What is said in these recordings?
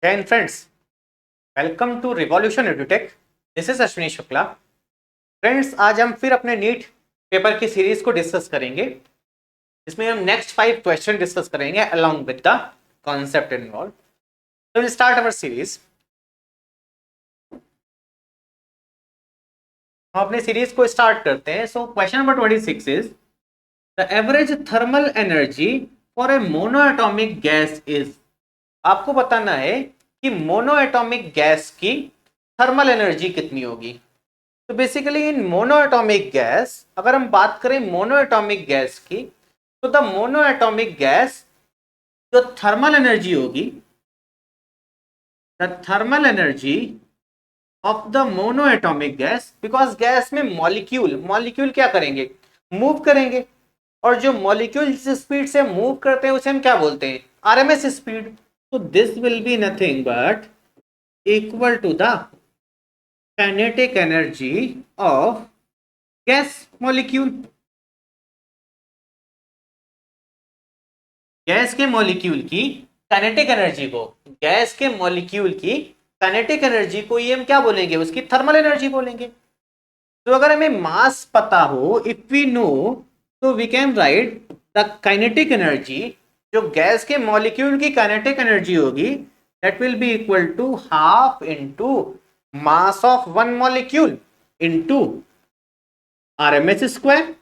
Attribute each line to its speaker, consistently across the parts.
Speaker 1: जय हिंद friends, welcome to Revolution Edutech. This is Ashwini Shukla. Friends, आज हम फिर अपने नीट पेपर की सीरीज को डिस्कस करेंगे, जिसमें हम नेक्स्ट 5 क्वेश्चन डिस्कस करेंगे along with the concept involve. So we'll start our series. हम अपने सीरीज को स्टार्ट करते हैं। So question number 26 is the average thermal energy for a monoatomic gas is. आपको बताना है कि मोनोएटॉमिक गैस की थर्मल एनर्जी कितनी होगी। तो बेसिकली इन मोनोएटॉमिक गैस, अगर हम बात करें मोनोएटॉमिक गैस की, तो द मोनोएटॉमिक गैस जो थर्मल एनर्जी होगी, the thermal energy of the monoatomic gas, because gas में मॉलिक्यूल क्या करेंगे, मूव करेंगे, और जो मॉलिक्यूल जिस स्पीड से मूव करते हैं उसे हम क्या बोलते हैं, आरएमएस स्पीड। तो this will be nothing but equal to the kinetic energy of gas molecule. Gas के मॉलिक्यूल की काइनेटिक एनर्जी को, गैस के मॉलिक्यूल की काइनेटिक एनर्जी को ये हम क्या बोलेंगे, उसकी थर्मल एनर्जी बोलेंगे। तो अगर हमें मास पता हो, इफ वी नो, तो we can write the kinetic energy, जो गैस के मॉलिक्यूल की काइनेटिक एनर्जी होगी, that will be equal to half into mass of one molecule into RMS square,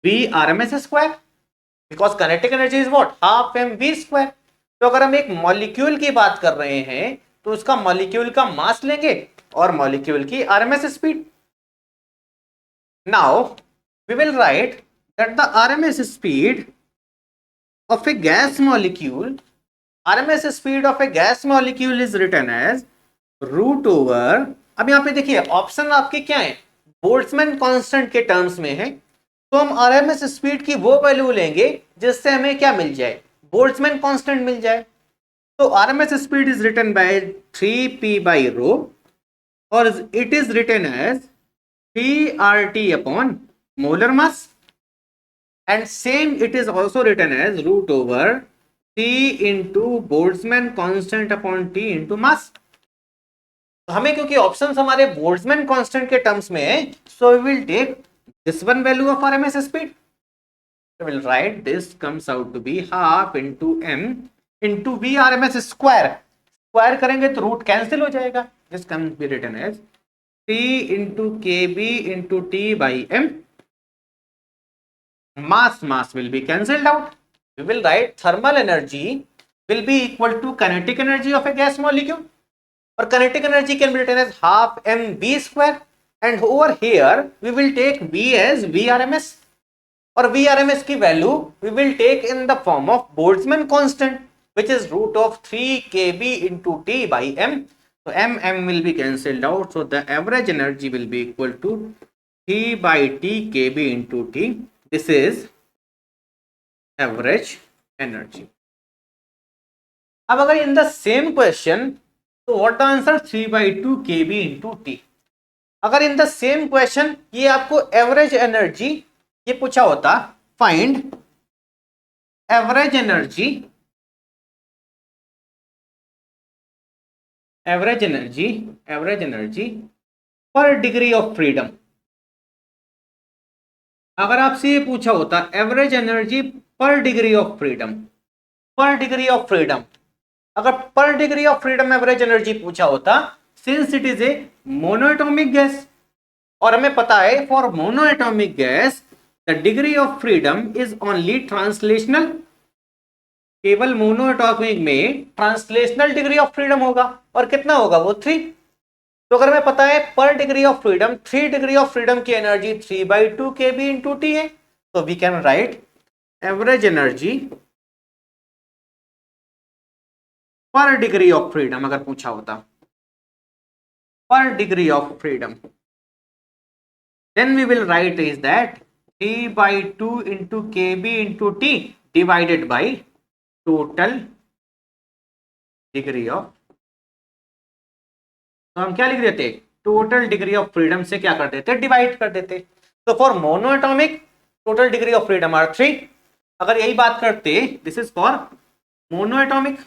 Speaker 1: V RMS square, because kinetic energy is what, half M V square. तो अगर हम एक molecule की बात कर रहे हैं तो उसका मॉलिक्यूल का मास लेंगे और मॉलिक्यूल की RMS speed. Now we will write that the RMS speed of a gas molecule, RMS speed of a gas molecule is written as root over, अब यहां पे देखिए ऑप्शन आपके क्या है, बोल्ट्जमैन कांस्टेंट के टर्म्स में है, तो हम RMS स्पीड की वो वैल्यू लेंगे जिससे हमें क्या मिल जाए, बोल्ट्जमैन कांस्टेंट मिल जाए। तो RMS speed is written by 3p by rho, और it is written as 3RT upon molar mass, and same it is also written as root over T into Boltzmann constant upon T into mass। हमें क्योंकि options हमारे Boltzmann constant के terms में है, so we will take this one value of RMS speed. So we'll write this comes out to be half into m into v RMS square। Square करेंगे तो root cancel हो जाएगा। This can be written as T into kb into T by m। Mass will be cancelled out. We will write thermal energy will be equal to kinetic energy of a gas molecule, or kinetic energy can be written as half mv square, and over here we will take v as vrms, or vrms की value we will take in the form of Boltzmann constant, which is root of 3 kb into T by m. So m will be cancelled out, so the average energy will be equal to T by T kb into T. This is average energy. अब अगर in the same question, तो what the answer, 3/2 kb into T। अगर in the same question ये आपको average energy ये पूछा होता, find average energy, average energy per degree of freedom. अगर आपसे ये पूछा होता average energy per degree of freedom, अगर पर degree of freedom average energy पूछा होता, since it is a monoatomic gas, और हमें पता है for monoatomic gas the degree of freedom is only translational. केवल मोनोएटॉमिक में ट्रांसलेशनल डिग्री ऑफ फ्रीडम होगा, और कितना होगा वो 3। तो अगर हमें पता है per degree of freedom, 3 degree of freedom की एनर्जी 3/2 kb into T है, तो we can write average energy per degree of freedom, अगर पूछा होता per degree of freedom, then we will write is that 3/2 into kb into T divided by total degree of. तो हम क्या लिख देते, टोटल डिग्री ऑफ फ्रीडम से क्या कर देते, डिवाइड कर देते। तो for monoatomic total degree of freedom are 3। अगर यही बात करते, दिस इज फॉर मोनोएटॉमिक,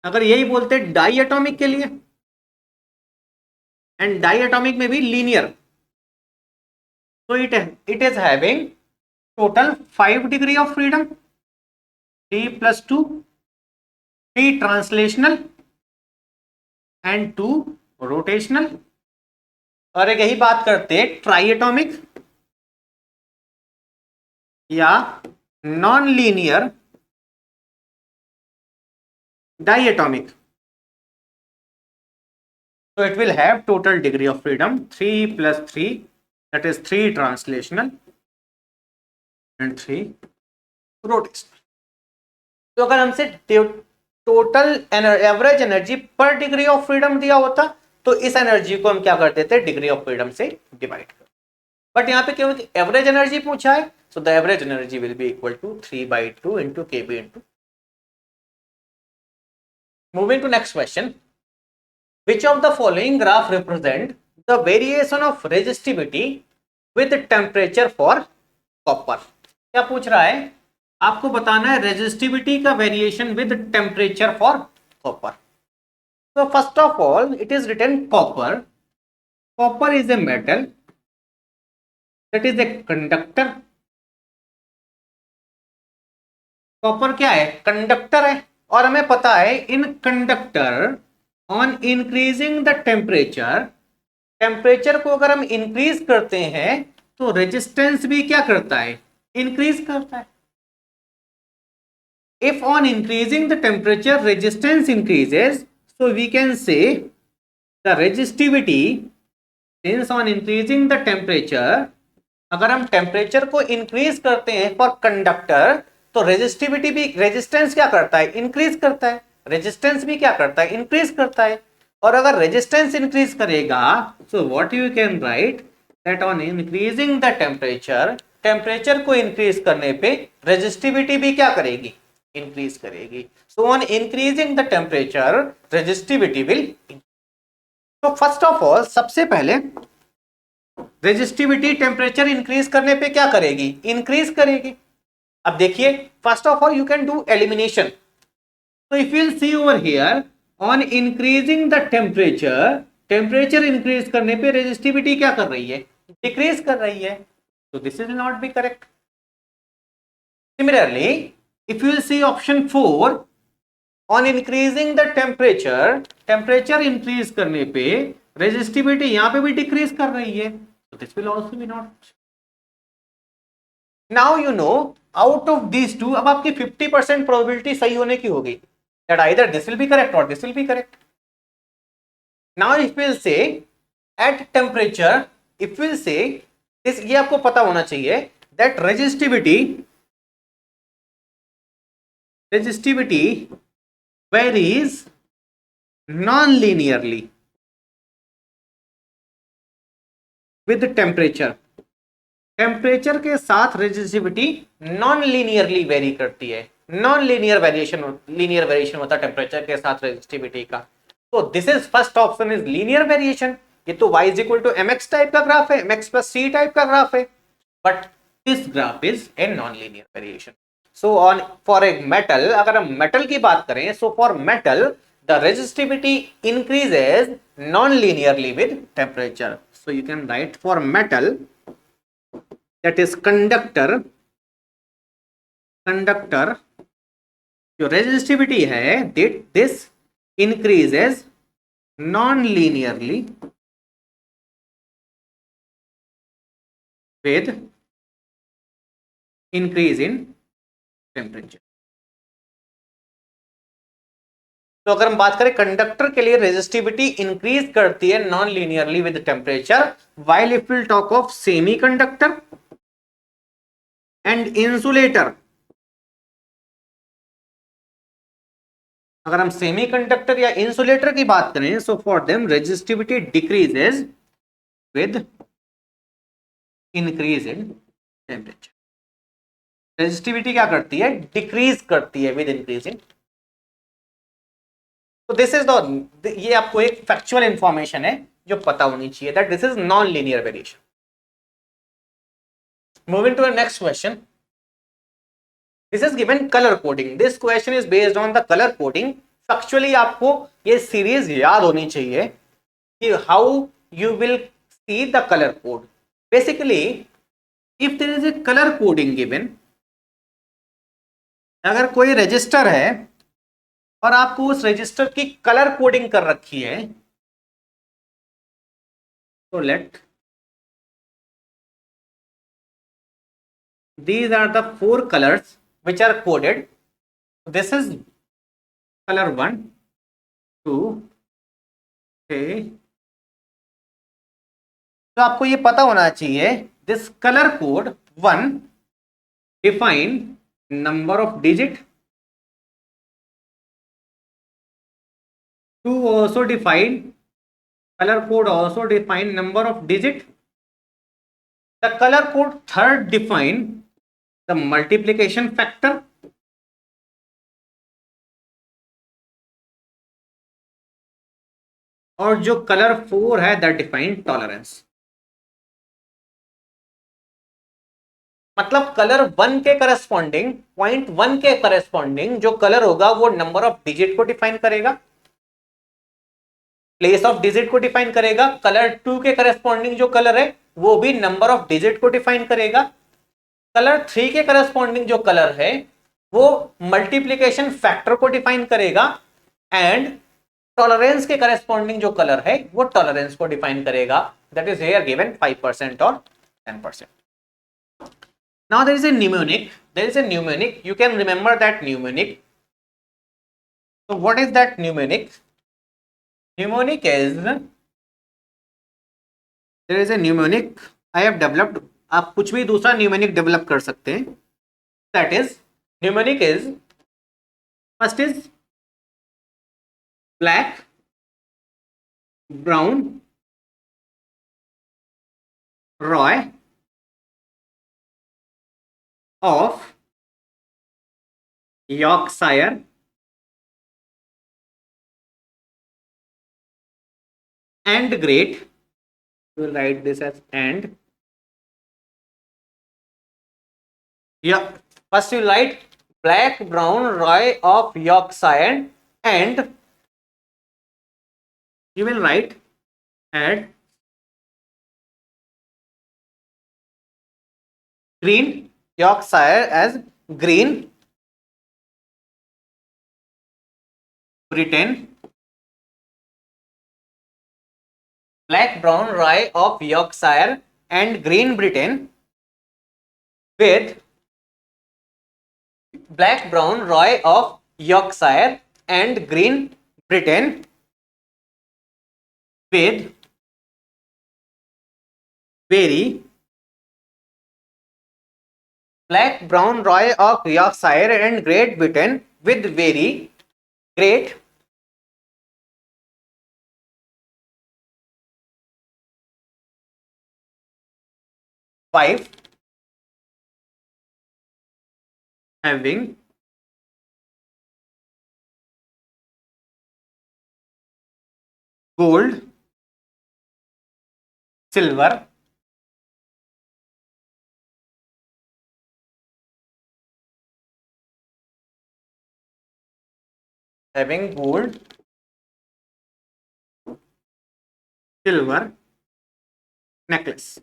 Speaker 1: अगर यही बोलते डाई एटॉमिक के लिए, एंड डाई एटॉमिक में भी लीनियर, तो it is having total 5 degree of freedom, 3+2, 3 translational and 2 rotational. और एक यही बात करते ट्राई एटॉमिक या non linear diatomic, so it will have total degree of freedom 3+3, that is 3 translational and 3 rotational। तो अगर हमसे total average energy per degree of freedom दिया होता तो इस एनर्जी को हम क्या करते थे, डिग्री ऑफ फ्रीडम से डिवाइड कर। बट यहाँ पे केवल एवरेज एनर्जी पूछा है, so the average energy will be equal to 3/2 into kb into. Moving to next question, which of the following graph represent the variation of resistivity with temperature for copper। क्या पूछ रहा है, आपको बताना है resistivity का variation with temperature for copper. तो first of all it is written copper, copper is a metal that is a conductor. Copper क्या है, कंडक्टर है, और हमें पता है in conductor on increasing the temperature, temperature को अगर हम इंक्रीज करते हैं तो रेजिस्टेंस भी क्या करता है, इंक्रीज करता है। If on increasing the temperature resistance increases, so we can say the resistivity, since on increasing the temperature, अगर हम टेम्परेचर को इंक्रीज करते हैं फॉर कंडक्टर तो रेजिस्टिविटी भी, रेजिस्टेंस क्या करता है, इंक्रीज करता है, रेजिस्टेंस भी क्या करता है, इंक्रीज करता है। और अगर रेजिस्टेंस इंक्रीज करेगा so what you can write that on increasing the temperature, temperature को इंक्रीज करने पे रेजिस्टिविटी भी क्या करेगी, इंक्रीज करेगी। So on increasing the temperature resistivity will. तो फर्स्ट ऑफ ऑल सबसे पहले रेजिस्टिविटी टेम्परेचर इंक्रीज करने पे क्या करेगी, इंक्रीज करेगी। अब देखिए first of all you can do elimination. So if you'll see over here, on increasing the temperature, temperature increase करने पे resistivity क्या कर रही है, decrease कर रही है, so this will not be correct। Similarly, if you will see option 4, on increasing the temperature, temperature increase करने पे resistivity यहाँ पे भी decrease कर रही है, so this will also be not। Now you know out of these two, अब आपकी 50% probability सही होने की होगी, that either this will be correct or this will be correct। Now if we'll say at temperature, if we'll say this, ये आपको पता होना चाहिए that resistivity varies non-linearly with temperature। टेम्परेचर के साथ रेजिस्टिविटी नॉन लीनियरली वेरी करती है, non linear variation, linear variation होता है टेम्परेचर के साथ रेजिस्टिविटी का। तो this is first option is linear variation. ये तो y is equal to mx type का ग्राफ है, mx प्लस c टाइप का ग्राफ है, but this graph is a non linear variation. So on for a metal, अगर हम metal की बात करें, so for metal the resistivity increases non linearly with temperature. So you can write for metal that is conductor, जो resistivity है this increases non-linearly with increase in temperature। तो अगर हम बात करें कंडक्टर के लिए रेजिस्टिविटी इंक्रीज करती है non linearly with temperature, while if we'll talk of semiconductor and insulator, अगर हम सेमीकंडक्टर या इंसुलेटर की बात करें, so for them resistivity decreases with increase in temperature. Resistivity क्या करती है, डिक्रीज करती है विद इंक्रीज इन। तो दिस इज द, ये आपको एक फैक्चुअल इंफॉर्मेशन है जो पता होनी चाहिए that this is non linear variation. Moving to the next question, this is given color coding। This question is based on the color coding actually आपको ये सीरीज याद होनी चाहिए कि how you will see the colour code. Basically if there is a colour coding given, अगर कोई register है और आपको उस रजिस्टर की कलर कोडिंग कर रखी है, तो late these are the 4 colors which are coded. This is color 1, 2, 3. तो आपको ये पता होना चाहिए this color code 1 define number of digit, 2 also define, color code also define number of digit, the color code third define the multiplication factor, और जो colour 4 है that define tolerance. मतलब कलर 1 के करस्पॉन्डिंग, पॉइंट 1 के corresponding जो colour होगा वो number of digit को डिफाइन करेगा, प्लेस ऑफ डिजिट को डिफाइन करेगा. कलर 2 के करस्पॉन्डिंग जो कलर है वो भी नंबर ऑफ डिजिट को डिफाइन करेगा. कलर 3 के करस्पॉन्डिंग जो कलर है वो मल्टीप्लीकेशन फैक्टर को डिफाइन करेगा. एंड टॉलरेंस के करस्पॉन्डिंग जो कलर है वो टॉलरेंस को डिफाइन करेगा. दैट इज हियर गिवन 5% और 10%. Now there is a mnemonic. There is a mnemonic. You can remember that mnemonic. So what is that mnemonic? Mnemonic is, there is a mnemonic I have developed. आप कुछ भी दूसरा mnemonic develop कर सकते हैं. That is, mnemonic is, first is black, brown, Roy of Yorkshire and great. We will write this as and. Yeah, first you write black, brown, Roy of Yorkshire and you will write add green, Yorkshire as green, Britain, black, brown, Rye of Yorkshire and green Britain with black, brown, Rye of Yorkshire and green Britain with very black, brown, Rye of Yorkshire and Great Britain with very great wife having gold, silver, having gold, silver necklace.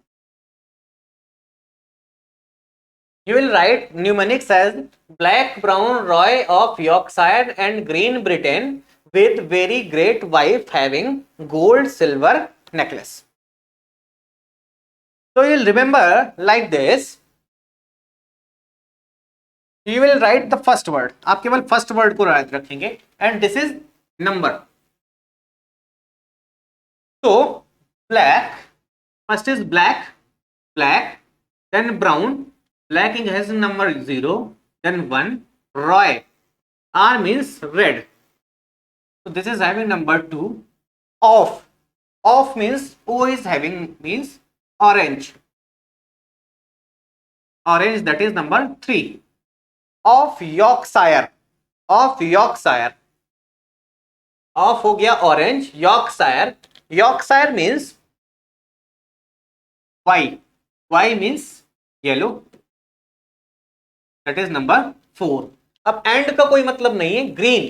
Speaker 1: You will write mnemonics as black, brown, Roy of Yorkshire and green Britain with very great wife having gold, silver necklace. So you'll remember like this. You will write the first word. आप केवल first word को रखेंगे and this is number. So black, first is black, black, then brown. Black has number 0, then 1. Roy, R means red. So this is having number 2. Off, off means O is having means orange. Orange, that is number 3. Of Yorkshire, of Yorkshire. Off हो गया orange, Yorkshire. Yorkshire means Y. Y means yellow. That is number 4. अब and का कोई मतलब नहीं है. Green,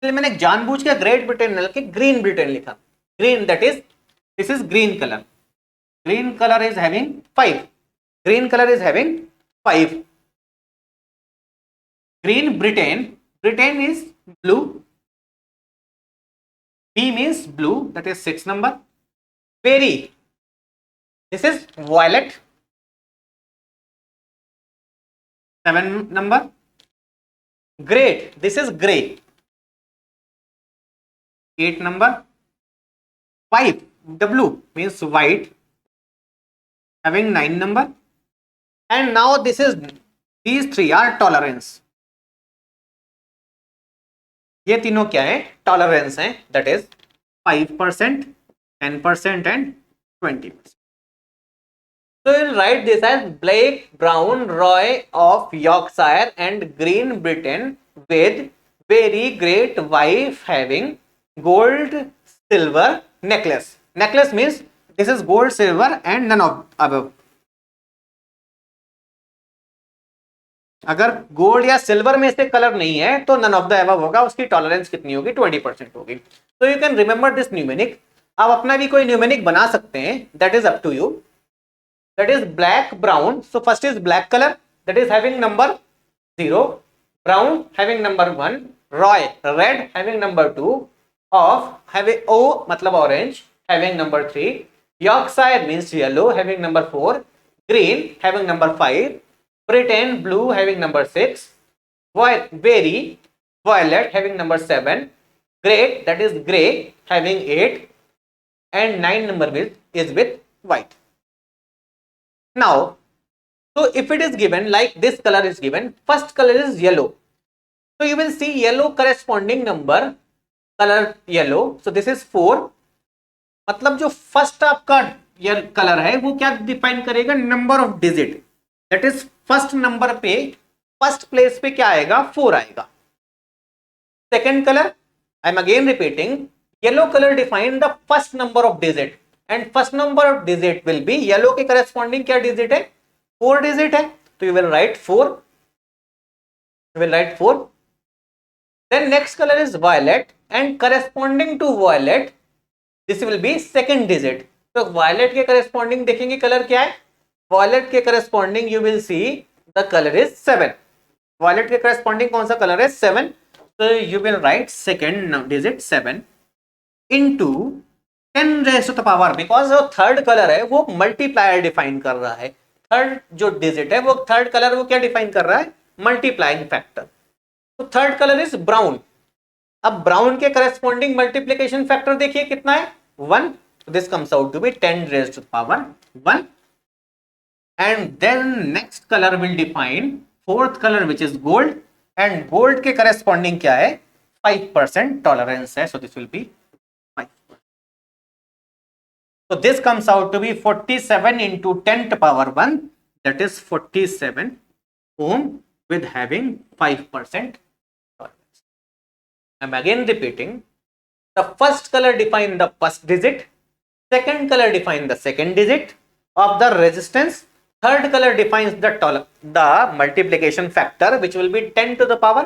Speaker 1: इसलिए मैंने जानबूझ के ग्रेट ब्रिटेन न के ग्रीन ब्रिटेन लिखा. Green, that is, this is green colour. Green colour is having 5. Green colour is having 5. Green Britain, Britain is blue. B means blue, that is 6 number. Berry, this is violet, 7 number. Great, this is grey, 8 number. White, W means white, having 9 number. And now these three are tolerance. ये तीनों क्या है? Tolerance है, that is 5%, 10% and 20%. So you'll write this as black, brown, Roy of Yorkshire and green Britain with very great wife having gold, silver necklace. Necklace means this is gold, silver and none of above. अगर gold या silver में से colour नहीं है तो none of the above होगा. उसकी tolerance कितनी होगी? 20% होगी. तो you can remember this numeric. आप अपना भी कोई न्यूमेरिक बना सकते हैं, that is up to you. That is black, brown. So first is black colour, that is having number 0. Brown having number 1. Roy, red having number 2. Of having O मतलब orange, having number 3. Yorkshire means yellow, having number 4. Green having number 5. Britain, blue having number 6. Berry, violet having number 7. Great, that is grey having 8. And 9 number is with white. Now, so if it is given like this color is given, first color is yellow. So you will see yellow corresponding number, color yellow. So this is 4. मतलब जो first आपका colour है वो क्या define करेगा? Number of digit. That is first number पे, first place पे क्या आएगा? 4 आएगा. Second colour, I am again repeating, yellow colour define the first number of digit and first number of digit will be, yellow के corresponding क्या digit है? 4 digit है. तो you will write 4. You will write 4. Then next colour is violet and corresponding to violet this will B second digit. तो violet के corresponding देखेंगे colour क्या है? वॉयलेट के corresponding you will see the colour is 7. Violet के corresponding कौन सा colour है? 7. तो you will write second digit 7 into 10 raise to the power, because जो थर्ड कलर है वो मल्टीप्लायर डिफाइन कर रहा है. थर्ड जो डिजिट है वो थर्ड कलर वो क्या डिफाइन कर रहा है? Multiplying factor. तो थर्ड कलर इज ब्राउन. अब ब्राउन के करस्पॉन्डिंग मल्टीप्लीकेशन फैक्टर देखिए कितना है? 1. This comes out to be 10 raise to the power 1. And then next color will define fourth color which is gold, and gold के corresponding क्या है? 5% tolerance है. So this will be 5%. So this comes out to be 47 into 10 to power 1, that is 47 ohm with having 5% tolerance. I'm again repeating, the first color define the first digit, second color define the second digit of the resistance. Third color defines the multiplication factor which will be 10 to the power,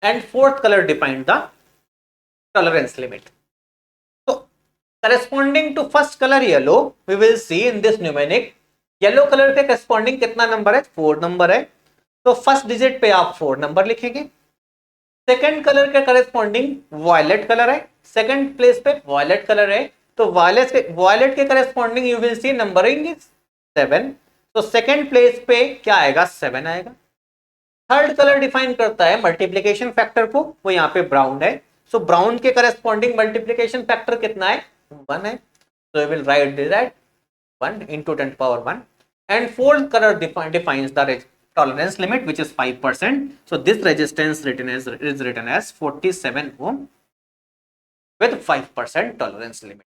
Speaker 1: and fourth color defines the tolerance limit. So corresponding to first color yellow we will see in this mnemonic, yellow color के corresponding कितना number है? 4 number है. तो first digit पे आप 4 number लिखेंगे. Second colour के corresponding violet colour है, सेकेंड प्लेस पे वायलेट कलर है. तो वायलेट के corresponding you will C numbering is 7. तो सेकेंड प्लेस पे क्या आएगा? 7 आएगा. थर्ड कलर डिफाइन करता है मल्टीप्लीकेशन फैक्टर को, वो यहाँ पे ब्राउन है. सो ब्राउन के करस्पॉन्डिंग मल्टीप्लीकेशन फैक्टर कितना है? 1 है. So you will write that 1 into 10 to power 1. And fourth color defines the tolerance limit which is 5%. So this resistance is written as 47 ohm with 5% tolerance limit.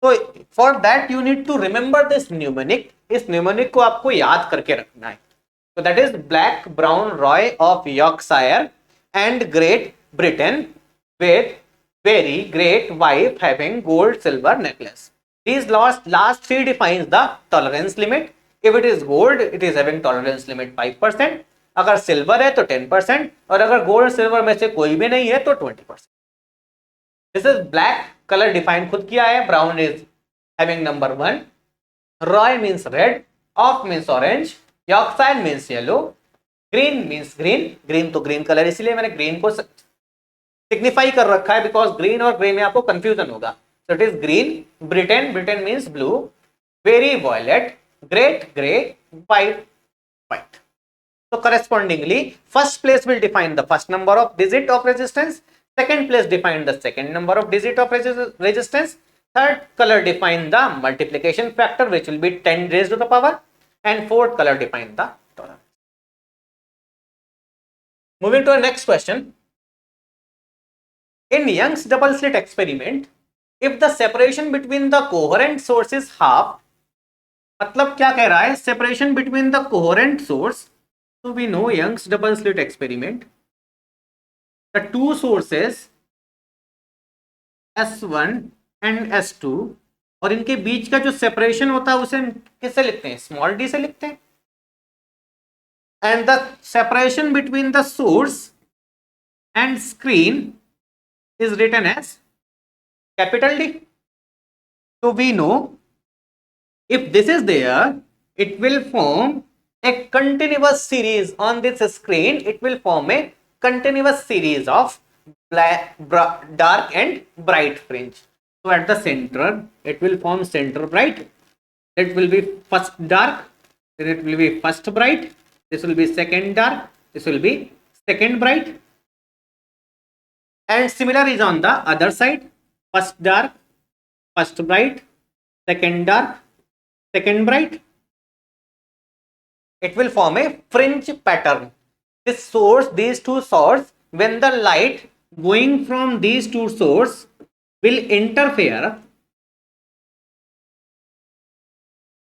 Speaker 1: तो for that you need to remember this numeric. इस numeric को आपको याद करके रखना है. तो that is black, brown, Roy of Yorkshire and Great Britain with very great wife having gold silver necklace. These last three defines the tolerance limit. If it is gold, it is having tolerance limit 5%. अगर silver है तो 10%, और अगर gold silver में से कोई भी नहीं है तो 20%. This is black colour define खुद किया है. Brown is having number 1, Roy means red, of means orange, Yorkshire means yellow, green means green. Green तो ग्रीन कलर, इसलिए मैंने ग्रीन को सिग्निफाई कर रखा है बिकॉज ग्रीन और ग्रे में आपको कंफ्यूजन होगा. So it is green. Britain, Britain means blue. Very violet, great grey, white white. So correspondingly, first place will define the first number of digit of resistance, second place define the second number of digit of resistance, third color define the multiplication factor which will be 10 raised to the power, and fourth color define the tolerance. Moving to our next question. In Young's double slit experiment, if the separation between the coherent source is half, मतलब क्या कह रहा है? Separation between the coherent source. So we know Young's double slit experiment. The two sources S1 and S2 और इनके बीच का जो separation होता है उसे हम किससे लिखते हैं? स्मॉल डी से लिखते हैं. And the separation between the source and screen is written as capital D. So we know if this is there, it will form a continuous series on this screen. It will form a continuous series of dark and bright fringe. So at the center, it will form center bright. It will be first dark, then it will be first bright. This will be second dark. This will be second bright. And similar is on the other side. First dark, first bright, second dark, second bright. It will form a fringe pattern. This source, these two sources, when the light going from these two sources will interfere,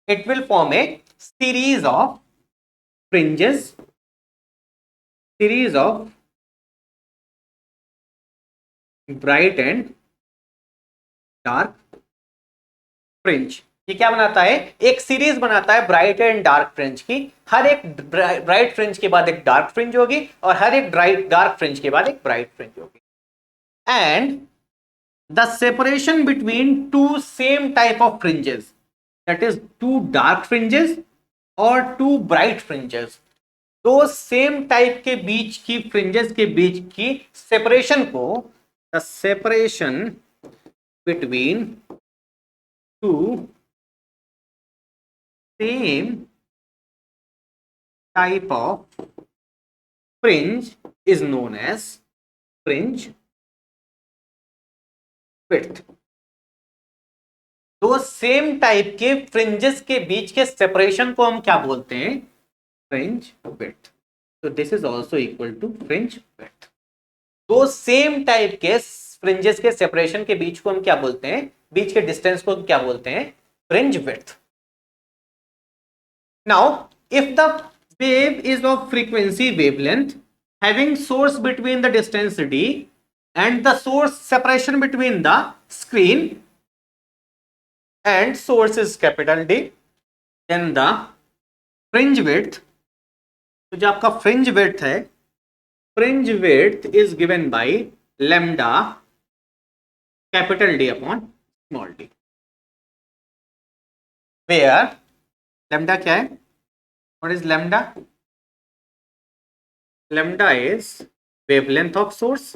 Speaker 1: it will form a series of fringes, series of bright and dark fringe. ये क्या बनाता है? एक series बनाता है bright and dark fringe की. हर एक bright fringe के बाद एक डार्क फ्रिंज होगी और हर एक डार्क फ्रिंज के बाद एक ब्राइट फ्रिंज होगी. And the separation between two same type of fringes, that is two dark fringes और टू ब्राइट फ्रिंजेस, दो सेम टाइप के बीच की फ्रिंजेस के बीच की सेपरेशन को, the separation between two same type of fringe is known as fringe width. दो सेम टाइप के फ्रिंजेस के बीच के सेपरेशन को हम क्या बोलते हैं? Fringe width. So this is also equal to fringe width. दो सेम टाइप के फ्रिंजेस के सेपरेशन के बीच को हम क्या बोलते हैं? बीच के डिस्टेंस को क्या बोलते हैं? Fringe width. Now if the wave is of frequency wavelength having source between the distance d and the source separation between the screen and source is capital D, then the fringe width, तो जो आपका fringe width है, fringe width is given by lambda capital D upon small d, where lambda क्या है? What is lambda? Lambda is wavelength of source,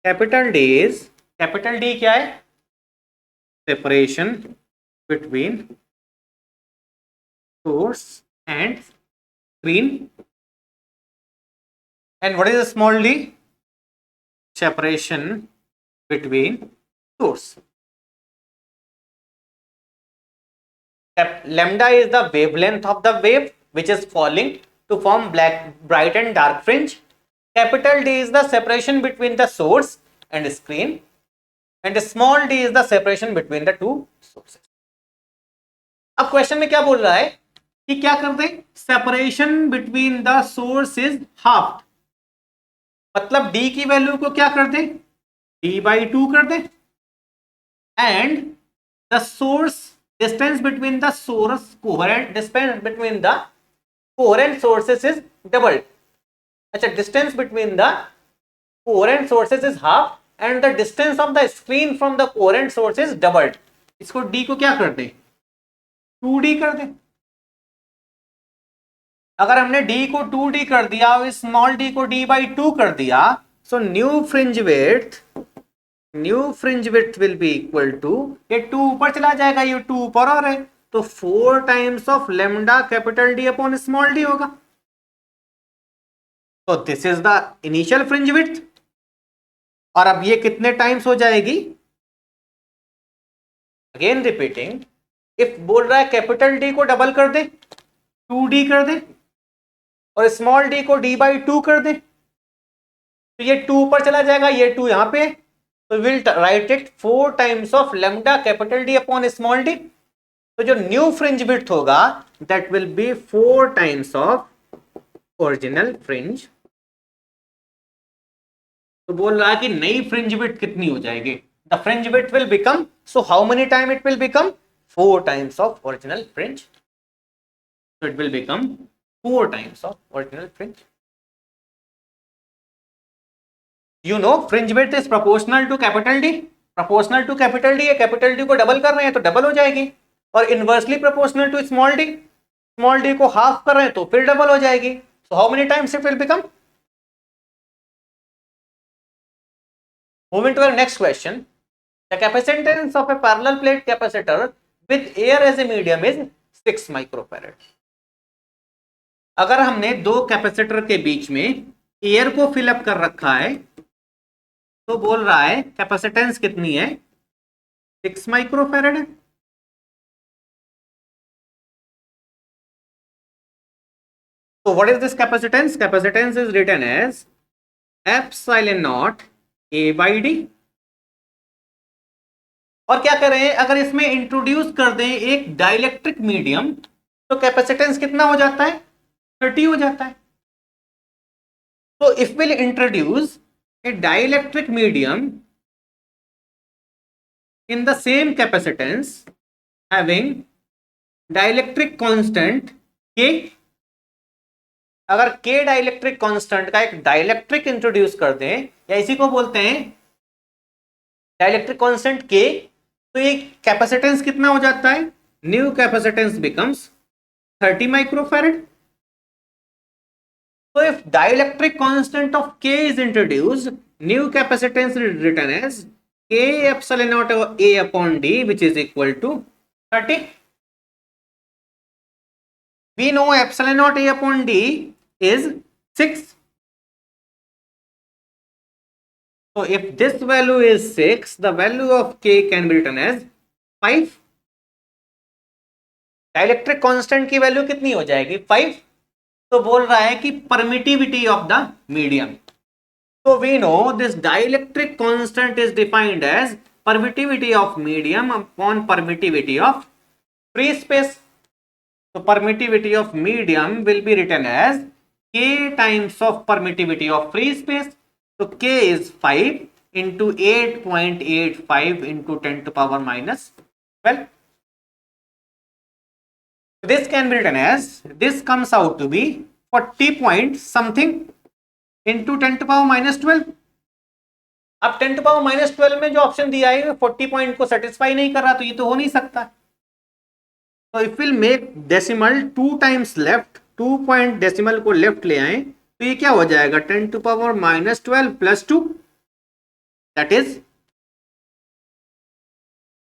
Speaker 1: capital D is, capital D क्या है? Separation between source and screen. And what is the small d? Separation between source. Lambda is the wavelength of the wave which is falling to form bright and dark fringe. Capital D is the separation between the source and screen, and small d is the separation between the two sources. अब question में क्या बोल रहा है कि क्या कर दे? Separation between the source is half, मतलब d की वैल्यू को क्या कर दे? d/2 कर दे. And the source distance between the source coherent distance between the coherent sources is doubled. अच्छा, distance between the coherent sources is half and the distance of the screen from the coherent source is doubled. इसको d को क्या कर दे, 2d कर दे. अगर हमने d को 2d कर दिया और स्मॉल d को d by 2 कर दिया, so new fringe width will be equal to, ये 2 ऊपर चला जाएगा, ये 2 ऊपर और है, तो 4 times of lambda capital D upon small d होगा. तो this is the initial fringe width. और अब ये कितने टाइम्स हो जाएगी, अगेन रिपीटिंग, इफ बोल रहा है कैपिटल D को डबल कर दे, 2d कर दे, और स्मॉल d को d by 2 कर दे, तो ये 2 ऊपर चला जाएगा, ये 2 यहां पे, तो will write it 4 times of lambda capital D upon small d. तो जो न्यू फ्रिंज विड्थ होगा that will B 4 times of original fringe. तो बोल रहा है कि नई फ्रिंज विड्थ कितनी हो जाएगी, the fringe width will become, so how many time it will become, 4 times of original fringe. So it will become 4 times of original fringe. You know fringe width is proportional to capital D. Proportional to capital D है, capital D को double कर रहे हैं तो double हो जाएगी, और inversely proportional to small d, small d को हाफ कर रहे हैं तो फिर डबल हो जाएगी. So how many times it will become? Moving to our next question. The capacitance of a parallel plate capacitor with air as a medium is 6 microfarad. अगर हमने दो कैपेसिटर के बीच में एयर को फिलअप कर रखा है तो बोल रहा है कैपेसिटेंस कितनी है, 6 माइक्रोफैरड है. तो what is this capacitance, capacitance is written as epsilon naught A by d. और क्या करें, अगर इसमें इंट्रोड्यूस कर दें एक डाइलेक्ट्रिक मीडियम तो कैपेसिटेंस कितना हो जाता है, 30 हो जाता है. तो if will introduce A dielectric medium in the same capacitance having dielectric constant के, अगर के डाइलेक्ट्रिक कांस्टेंट का एक डाइलेक्ट्रिक इंट्रोड्यूस कर दें, या इसी को बोलते हैं डाइलेक्ट्रिक कांस्टेंट के, तो ये कैपेसिटेंस कितना हो जाता है, new capacitance becomes 30 microfarad. So if dielectric constant of K is introduced, new capacitance is written as K epsilon naught A upon D, which is equal to 30. We know epsilon naught A upon D is 6. So if this value is 6, the value of K can be written as 5. Dielectric constant की value कितनी हो जाएगी, 5. तो बोल रहा है कि permittivity of the medium. तो we know this dielectric constant is defined as permittivity of medium upon permittivity of free space. तो permittivity of medium will be written as k times of permittivity of free space. तो k is 5 into 8.85 into 10 to power minus 12. This can be written as, this comes out to be 40 point something into 10 to power minus 12. अब 10 to power minus 12 में जो option दिया है 40 point को satisfy नहीं कर रहा, तो ये तो हो नहीं सकता. तो if will make decimal 2 times left, 2 point decimal को लेफ्ट ले आए, तो ये क्या हो जाएगा, 10 to power minus 12 plus 2, that is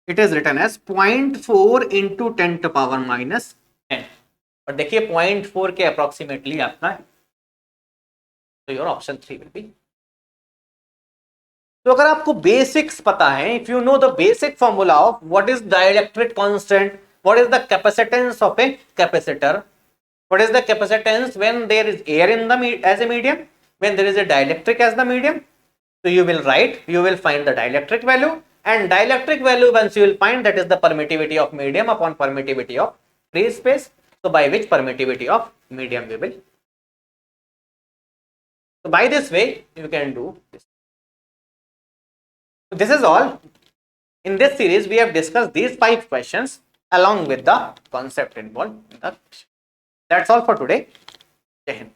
Speaker 1: it is written as 0.4 into 10 to power minus 10. और देखिए 0.4 के अप्रोक्सीमेटली आपका है, तो योर ऑप्शन 3 विल बी. तो अगर आपको बेसिक्स पता है, if you know the basic formula of what is dielectric constant, what is the capacitance of a capacitor, what is the capacitance when there is air in the as a medium, when there is a dielectric as the medium, so you will write, you will find the dielectric value, and dielectric value once you will find, that is the permittivity of medium upon permittivity of free space. So by which permittivity of medium we will, so by this way you can do this. So this is all. In this series, we have discussed these 5 questions along with the concept involved in the question. That's all for today. Jai Hind.